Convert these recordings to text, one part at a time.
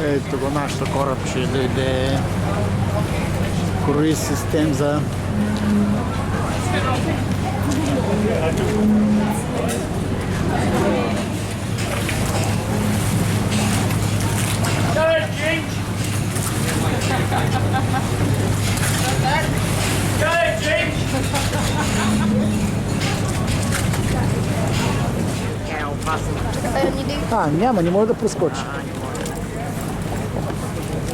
Ето го нашето корабче дойде. Круиз систем за няма, не може да прескочи.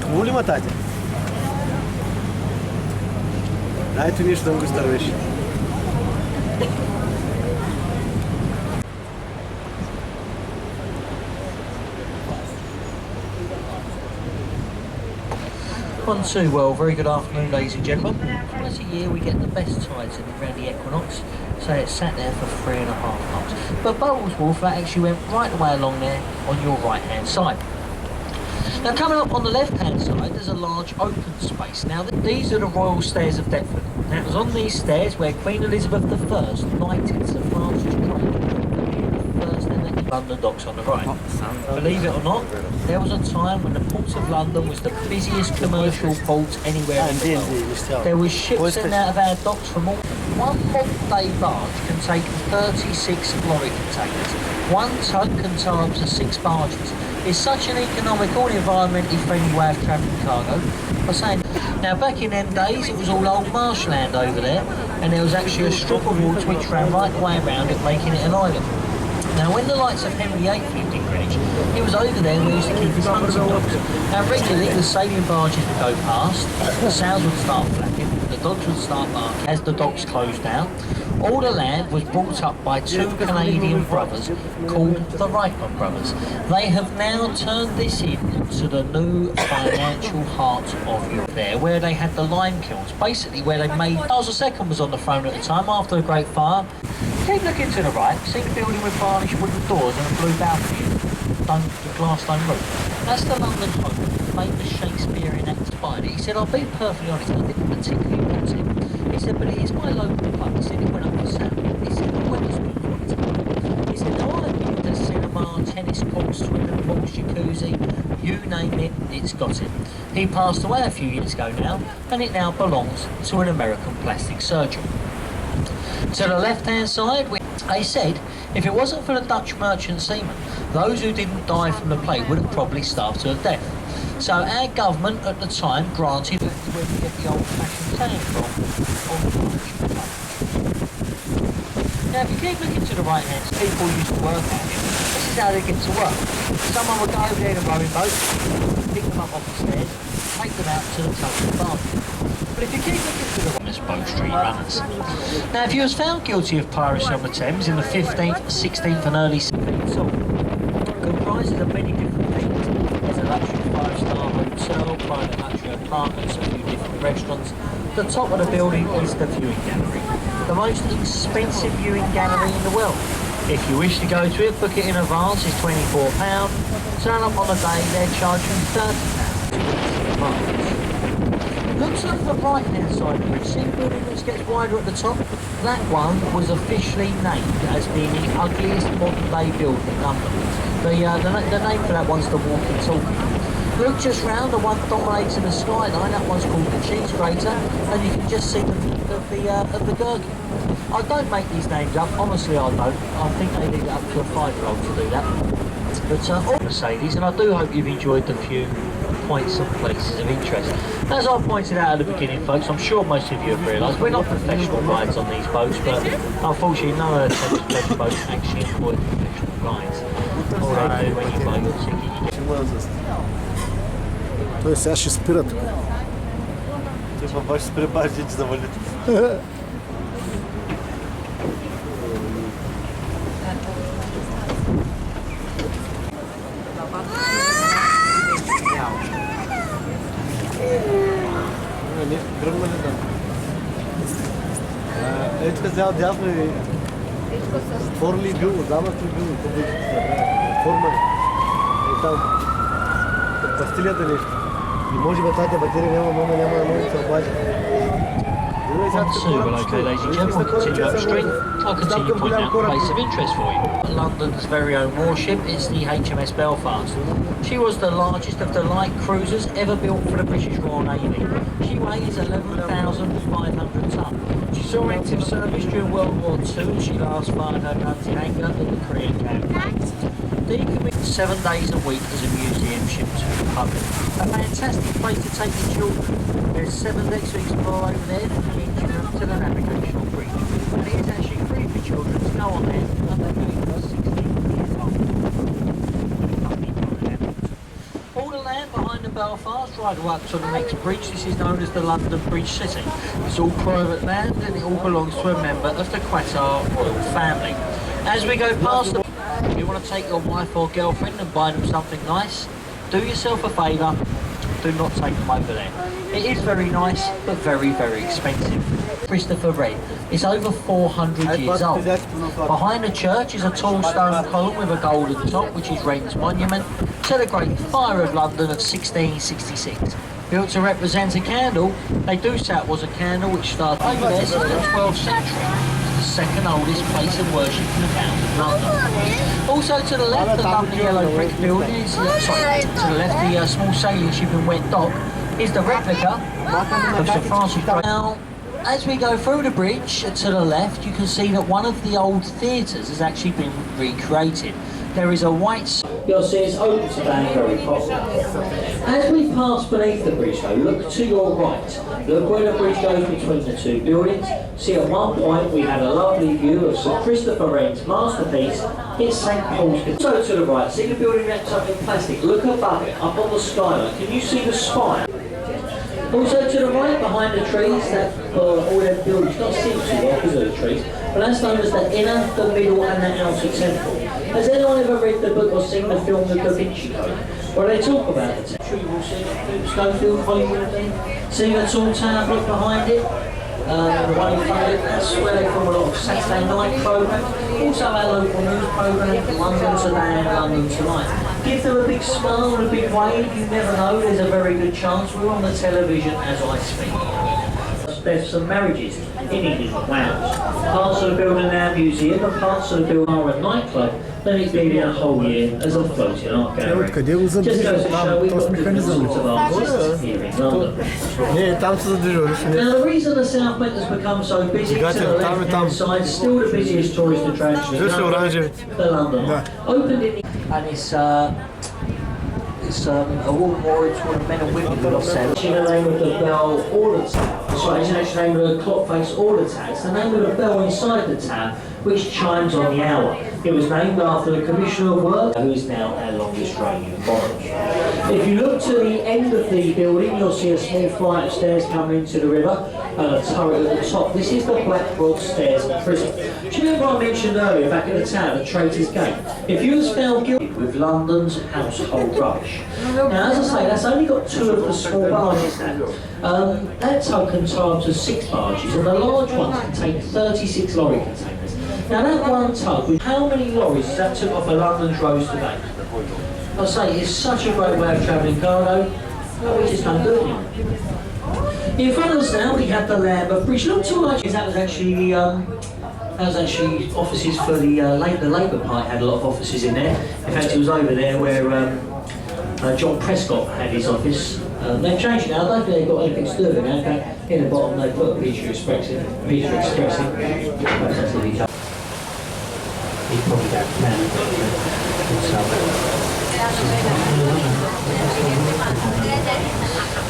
Хубаво ли мотате? Дайте нищо да го стървиш. Well, very good afternoon, ladies and gentlemen. Once a year we get the best tides in around the equinox, so it sat there for 3.5 months. But Bowles Wharf, that actually went right the way along there on your right hand side. Now coming up on the left hand side there's a large open space. Now these are the Royal Stairs of Deptford. Now it was on these stairs where Queen Elizabeth I knighted Sir Francis Drake, the first and then London docks on the right. Believe it or not, there was a time when the port of London was the busiest commercial port anywhere in the world. There was ships sent out of our docks from all. One modern day barge can take 36 lorry containers. One tug can tow up to 6 barges. It's such an economical and environmentally friendly way of travelling cargo. I was saying, now back in them days it was all old marshland over there, and there was actually a strip of water which ran right the way around it, making it an island. Now when the likes of Henry VIII lived in Greenwich, it was over there we used to keep his hunting dogs. Now regularly the sailing barges would go past, the sails would start flapping, the dogs would start barking as the docks closed down. All the land was brought up by 2 Canadian brothers called the Wrightman brothers. They have now turned this into the new financial heart of Europe there, where they had the lime kilns, basically where they made... Charles II was on the throne at the time after the Great Fire. Keep looking to the right, see the building with varnished wooden doors and a blue balcony, the glass stone roof. That's the London Home, famous Shakespearean actor behind it. He said, I'll be perfectly honest, I didn't particularly want it. He said, but it is my local pub. He said, it went up for sale. He said, the weather's good for it. He said, now I need a cinema, tennis court, swimming pool, jacuzzi, you name it, it's got it. He passed away a few years ago now, and it now belongs to an American plastic surgeon. To the left-hand side, they said, if it wasn't for the Dutch merchant seamen, those who didn't die from the plague would have probably starved to death. So our government at the time granted where we get the old-fashioned saying from. Now if you keep looking to the right hand, people used to work out here. This is how they get to work. Someone would go over there in a rowing boat, pick them up off the stairs, take them out to the towing barge. But if you keep looking to the right, Bow Street runners. Now if you was found guilty of piracy on the Thames in the 15th, 16th and early 17th century, comprises of many different things. There's a luxury 5-star hotel, private luxury apartments, a few different restaurants. The top of the building is the viewing gallery, the most expensive viewing gallery in the world. If you wish to go to it, book it in advance, it's £24. Turn up on the day, they're charging £30. Looks at the right hand side of it, see the building that gets wider at the top? That one was officially named as being the ugliest modern day building in London. The name for that one's the Walking Talking. Look just round, the one dominating the skyline, that one's called the Cheese Grater, and you can just see the gherkin. I don't make these names up, honestly I don't. I think they leave it up to a 5-year-old to do that. But all Mercedes, and I do hope you've enjoyed the few points and places of interest. As I pointed out at the beginning, folks, I'm sure most of you have realised we're not professional guides on these boats, but unfortunately none of the Thames boats actually employ professional guides. All they do when you buy your ticket, you get... Той сега ще спира тук. Типа баш спри бажите да вали. Ето казал дясно и отворили било, замък ли било, то беше форма. Е там, пастилията нещо. И може би тази батерия няма, мама няма да може да се обажи. Well, okay, ladies and gentlemen, we'll continue upstream. I'll continue pointing out the place of interest for you. London's very own warship is the HMS Belfast. She was the largest of the light cruisers ever built for the British Royal Navy. She weighs 11,500 tonnes. She saw active service during World War II and she last fired her guns in anger in the Korean campaign. Decommissioned 7 days a week as a museum ship to the public. A fantastic place to take your children. There's 7 decks to explore over there that lead you to the navigational bridge. And it is actually free for children to go on there under the age of 16 years old. All the land behind the Belfast right up to the next bridge. This is known as the London Bridge City. It's all private land and it all belongs to a member of the Qatar royal family. As we go past the if you want to take your wife or girlfriend and buy them something nice, do yourself a favour, do not take them over there. It is very nice, but very, very expensive. Christopher Wren is over 400 years old. Behind the church is a tall stone column with a golden top, which is Wren's monument to the Great Fire of London of 1666. Built to represent a candle, they do say it was a candle which started over there since the 12th century. The second oldest place of worship in the town of London. Also to the left, the lovely yellow brick building is, to the left, the small sailing ship and wet dock is the replica of Sir Francis Drake. Now, as we go through the bridge to the left, you can see that one of the old theatres has actually been recreated. There is a white... You'll see it's open today and very popular. As we pass beneath the bridge though, look to your right. Look where the bridge goes between the two buildings. See at one point we had a lovely view of Sir Christopher Wren's masterpiece, it's St Paul's Cathedral. So to the right, see the building wrapped up in plastic. Look above it, up on the skyline. Can you see the spire? Also to the right, behind the trees, that all them buildings, not seen too well because of the trees, but that's known as the inner, the middle and the outer temple. Has anyone ever read the book or seen the film The Da Vinci Code? Where they talk about it. I'm sure you will see it. Schofield, Hollywood, see the tall tower block behind it? The one in front of it, that's where they film a lot of Saturday night programmes. Also our local news programme, London Today and London Tonight. Give them a big smile and a big wave, you never know, there's a very good chance we're on the television as I speak. There's some marriages in England and Wales. Parts of the building are a museum and parts of the building are a nightclub. Then it's been a whole year as a floating art gallery. Just goes to show we've got different sorts of artists here in London. Now the reason the South Bank has become so busy to the left-hand side, still the busiest tourist attraction in London, the London Eye. Opened in and it's a woman warrior toward men and women who lost their. It's the name of the bell or the tower. Sorry, it's actually the name of the clock face or the tower. It's the name of the bell inside the tower which chimes on the hour. It was named after the Commissioner of Work, who is now our longest reigning monarch. If you look to the end of the building, you'll see a small flight of stairs coming into the river and a turret at the top. This is the Black Rod Stairs and Prison. Do you remember I mentioned earlier back at the tower, the Traitor's Gate? If you was found guilty with London's household rubbish. Now, as I say, that's only got 2 of the small barges now. That tug can tie up to 6 barges, and the large ones contain 36 lorry containers. Now, that one tug, how many lorries that took off of London's roads today? I say, it's such a great way of travelling cargo, we just don't do it anymore. In front of us now, we have the Lambeth Bridge. Not too much, that was actually offices for the Labour Party had a lot of offices in there. In fact, it was over there where John Prescott had his office. They've changed it now. I don't think they've got anything to do with it now. Okay. In the bottom, they put a Peter Expressing. He probably don't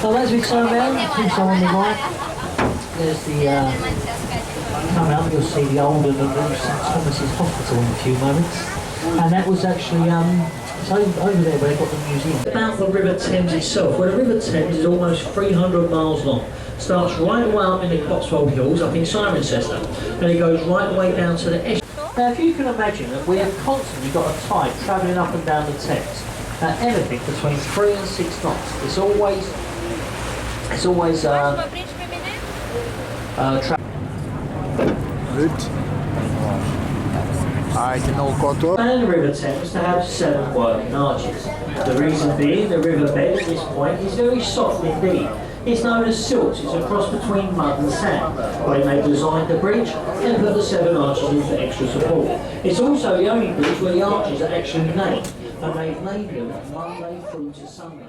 So as we turn around, also on the right, there's the come out, you'll see the old and the new St Thomas's Hospital in a few moments. And that was actually it's over there where they've got the museum. About the River Thames itself, where the River Thames is almost 300 miles long. Starts right away up in the Cotswold Hills, up in Cirencester, and it goes right the way down to the Esh. Now if you can imagine that we have constantly got a tide travelling up and down the Thames at anything between 3 and 6 knots. It's always Good. I can know Kotor. And the River Thames to have 7 working arches. The reason being the riverbed at this point is very soft indeed. It's known as silt. It's a cross between mud and sand. When they designed the bridge, they put the 7 arches in for extra support. It's also the only bridge where the arches are actually named, and they've named them Monday through to Sunday.